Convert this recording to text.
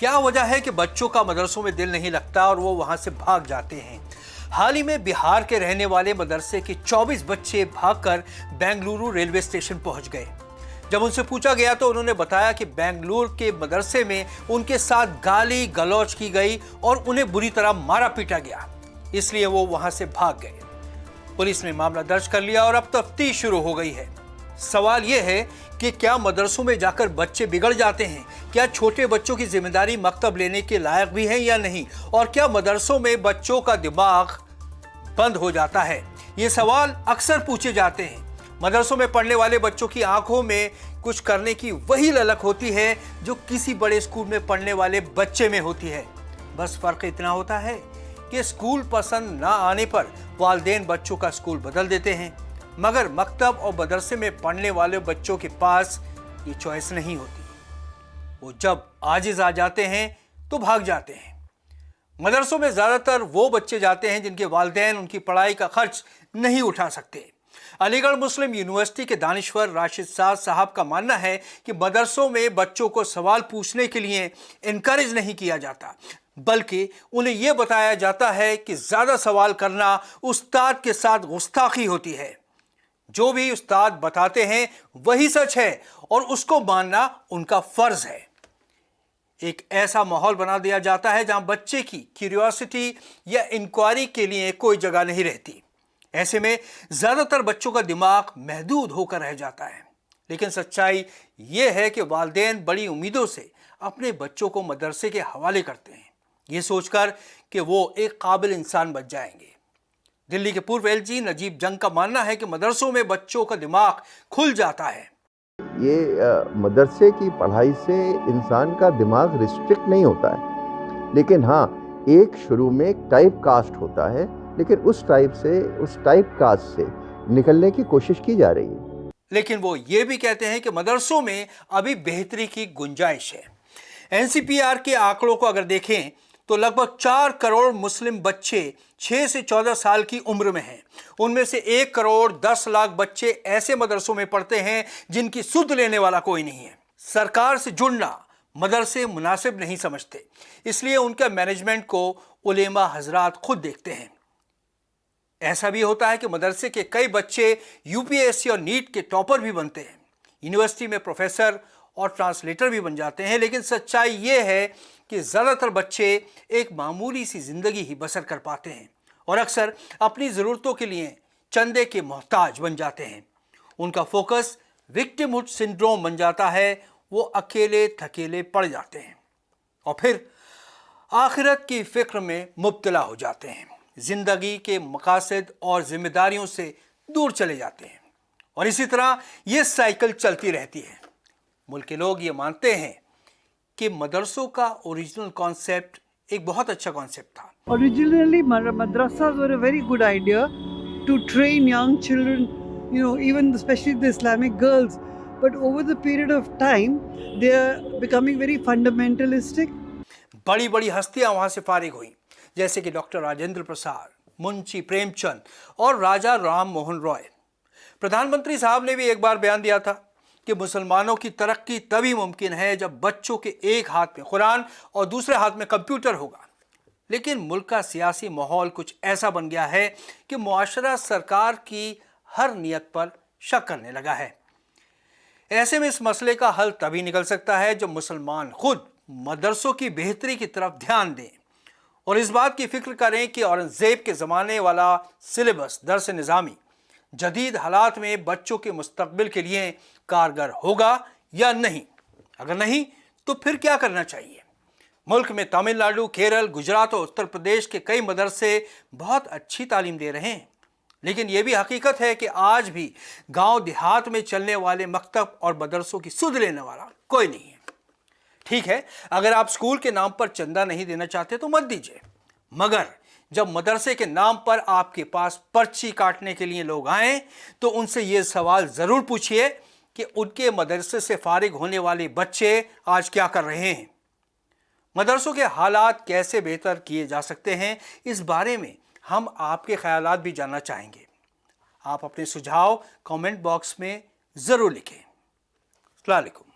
क्या वजह है कि बच्चों का मदरसों में दिल नहीं लगता और वो वहां से भाग जाते हैं? हाल ही में बिहार के रहने वाले मदरसे के 24 बच्चे भागकर बेंगलुरु रेलवे स्टेशन पहुंच गए। जब उनसे पूछा गया तो उन्होंने बताया कि बेंगलुरु के मदरसे में उनके साथ गाली गलौज की गई और उन्हें बुरी तरह मारा पीटा गया, इसलिए वो वहां से भाग गए। पुलिस ने मामला दर्ज कर लिया और अब तफ्तीश शुरू हो गई है। सवाल यह है कि क्या मदरसों में जाकर बच्चे बिगड़ जाते हैं? क्या छोटे बच्चों की जिम्मेदारी मकतब लेने के लायक भी है या नहीं? और क्या मदरसों में बच्चों का दिमाग बंद हो जाता है? ये सवाल अक्सर पूछे जाते हैं। मदरसों में पढ़ने वाले बच्चों की आंखों में कुछ करने की वही ललक होती है जो किसी बड़े स्कूल में पढ़ने वाले बच्चे में होती है। बस फर्क इतना होता है कि स्कूल पसंद ना आने पर वालिदैन बच्चों का स्कूल बदल देते हैं, मगर मकतब और मदरसे में पढ़ने वाले बच्चों के पास ये चॉइस नहीं होती। वो जब आजिज आ जाते हैं तो भाग जाते हैं। मदरसों में ज्यादातर वो बच्चे जाते हैं जिनके वालिदैन उनकी पढ़ाई का खर्च नहीं उठा सकते। अलीगढ़ मुस्लिम यूनिवर्सिटी के दानिश्वर राशिद साद साहब का मानना है कि मदरसों में बच्चों को सवाल पूछने के लिए इनकरेज नहीं किया जाता, बल्कि उन्हें यह बताया जाता है कि ज्यादा सवाल करना उस्ताद के साथ गुस्ताखी होती है। जो भी उस्ताद बताते हैं वही सच है और उसको मानना उनका फर्ज है। एक ऐसा माहौल बना दिया जाता है जहां बच्चे की क्यूरियोसिटी या इंक्वायरी के लिए कोई जगह नहीं रहती। ऐसे में ज्यादातर बच्चों का दिमाग महदूद होकर रह जाता है। लेकिन सच्चाई यह है कि वालिदैन बड़ी उम्मीदों से अपने बच्चों को मदरसे के हवाले करते हैं, ये सोचकर कि वो एक काबिल इंसान बन जाएंगे। दिल्ली के पूर्व एलजी नजीब जंग का मानना है कि मदरसों में बच्चों का दिमाग खुल जाता है। ये मदरसे की पढ़ाई से इंसान का दिमाग रिस्ट्रिक्ट नहीं होता है, लेकिन हाँ, एक शुरू में एक टाइप कास्ट होता है, लेकिन उस टाइप कास्ट से निकलने की कोशिश की जा रही है। लेकिन वो ये भी कहते हैं कि मदरसों में अभी बेहतरी की गुंजाइश है। एनसीपीआर के आंकड़ों को अगर देखें तो लगभग 4 करोड़ मुस्लिम बच्चे 6 से 14 साल की उम्र में हैं। उनमें से 1 करोड़ 10 लाख बच्चे ऐसे मदरसों में पढ़ते हैं जिनकी सुध लेने वाला कोई नहीं है। सरकार से जुड़ना मदरसे मुनासिब नहीं समझते, इसलिए उनका मैनेजमेंट को उलेमा हजरात खुद देखते हैं। ऐसा भी होता है कि मदरसे के कई बच्चे यूपीएससी और नीट के टॉपर भी बनते हैं, यूनिवर्सिटी में प्रोफेसर और ट्रांसलेटर भी बन जाते हैं। लेकिन सच्चाई ये है कि ज़्यादातर बच्चे एक मामूली सी ज़िंदगी ही बसर कर पाते हैं और अक्सर अपनी ज़रूरतों के लिए चंदे के मोहताज बन जाते हैं। उनका फोकस विक्टिमहुड सिंड्रोम बन जाता है, वो अकेले थकेले पड़ जाते हैं और फिर आखिरत की फिक्र में मुब्तला हो जाते हैं। ज़िंदगी के मकासद और जिम्मेदारियों से दूर चले जाते हैं और इसी तरह ये साइकिल चलती रहती है। मुल्क के लोग ये मानते हैं कि मदरसों का ओरिजिनल कॉन्सेप्ट एक बहुत अच्छा कॉन्सेप्ट था। Originally, madrasas were a very good idea to train young children, even especially the Islamic girls. But over the period of time, they are becoming very fundamentalistic. बड़ी बड़ी हस्तियां वहां से फारिग हुई, जैसे कि डॉक्टर राजेंद्र प्रसाद, मुंशी प्रेमचंद और राजा राम मोहन रॉय। प्रधानमंत्री साहब ने भी एक बार बयान दिया था कि मुसलमानों की तरक्की तभी मुमकिन है जब बच्चों के एक हाथ में कुरान और दूसरे हाथ में कंप्यूटर होगा। लेकिन मुल्क का सियासी माहौल कुछ ऐसा बन गया है कि मुआशरा सरकार की हर नियत पर शक करने लगा है। ऐसे में इस मसले का हल तभी निकल सकता है जब मुसलमान खुद मदरसों की बेहतरी की तरफ ध्यान दें और इस बात की फिक्र करें कि औरंगजेब के ज़माने वाला सिलेबस दर्स निज़ामी जदीद हालात में बच्चों के मुस्तकबिल के लिए कारगर होगा या नहीं। अगर नहीं तो फिर क्या करना चाहिए? मुल्क में तमिलनाडु, केरल, गुजरात और उत्तर प्रदेश के कई मदरसे बहुत अच्छी तालीम दे रहे हैं, लेकिन यह भी हकीकत है कि आज भी गांव देहात में चलने वाले मकतब और मदरसों की सुध लेने वाला कोई नहीं है। ठीक है, अगर आप स्कूल के नाम पर चंदा नहीं देना चाहते तो मत दीजिए, मगर जब मदरसे के नाम पर आपके पास पर्ची काटने के लिए लोग आए तो उनसे ये सवाल ज़रूर पूछिए कि उनके मदरसे से फारिग होने वाले बच्चे आज क्या कर रहे हैं। मदरसों के हालात कैसे बेहतर किए जा सकते हैं, इस बारे में हम आपके ख्यालात भी जानना चाहेंगे। आप अपने सुझाव कमेंट बॉक्स में ज़रूर लिखें। अस्सलाम वालेकुम।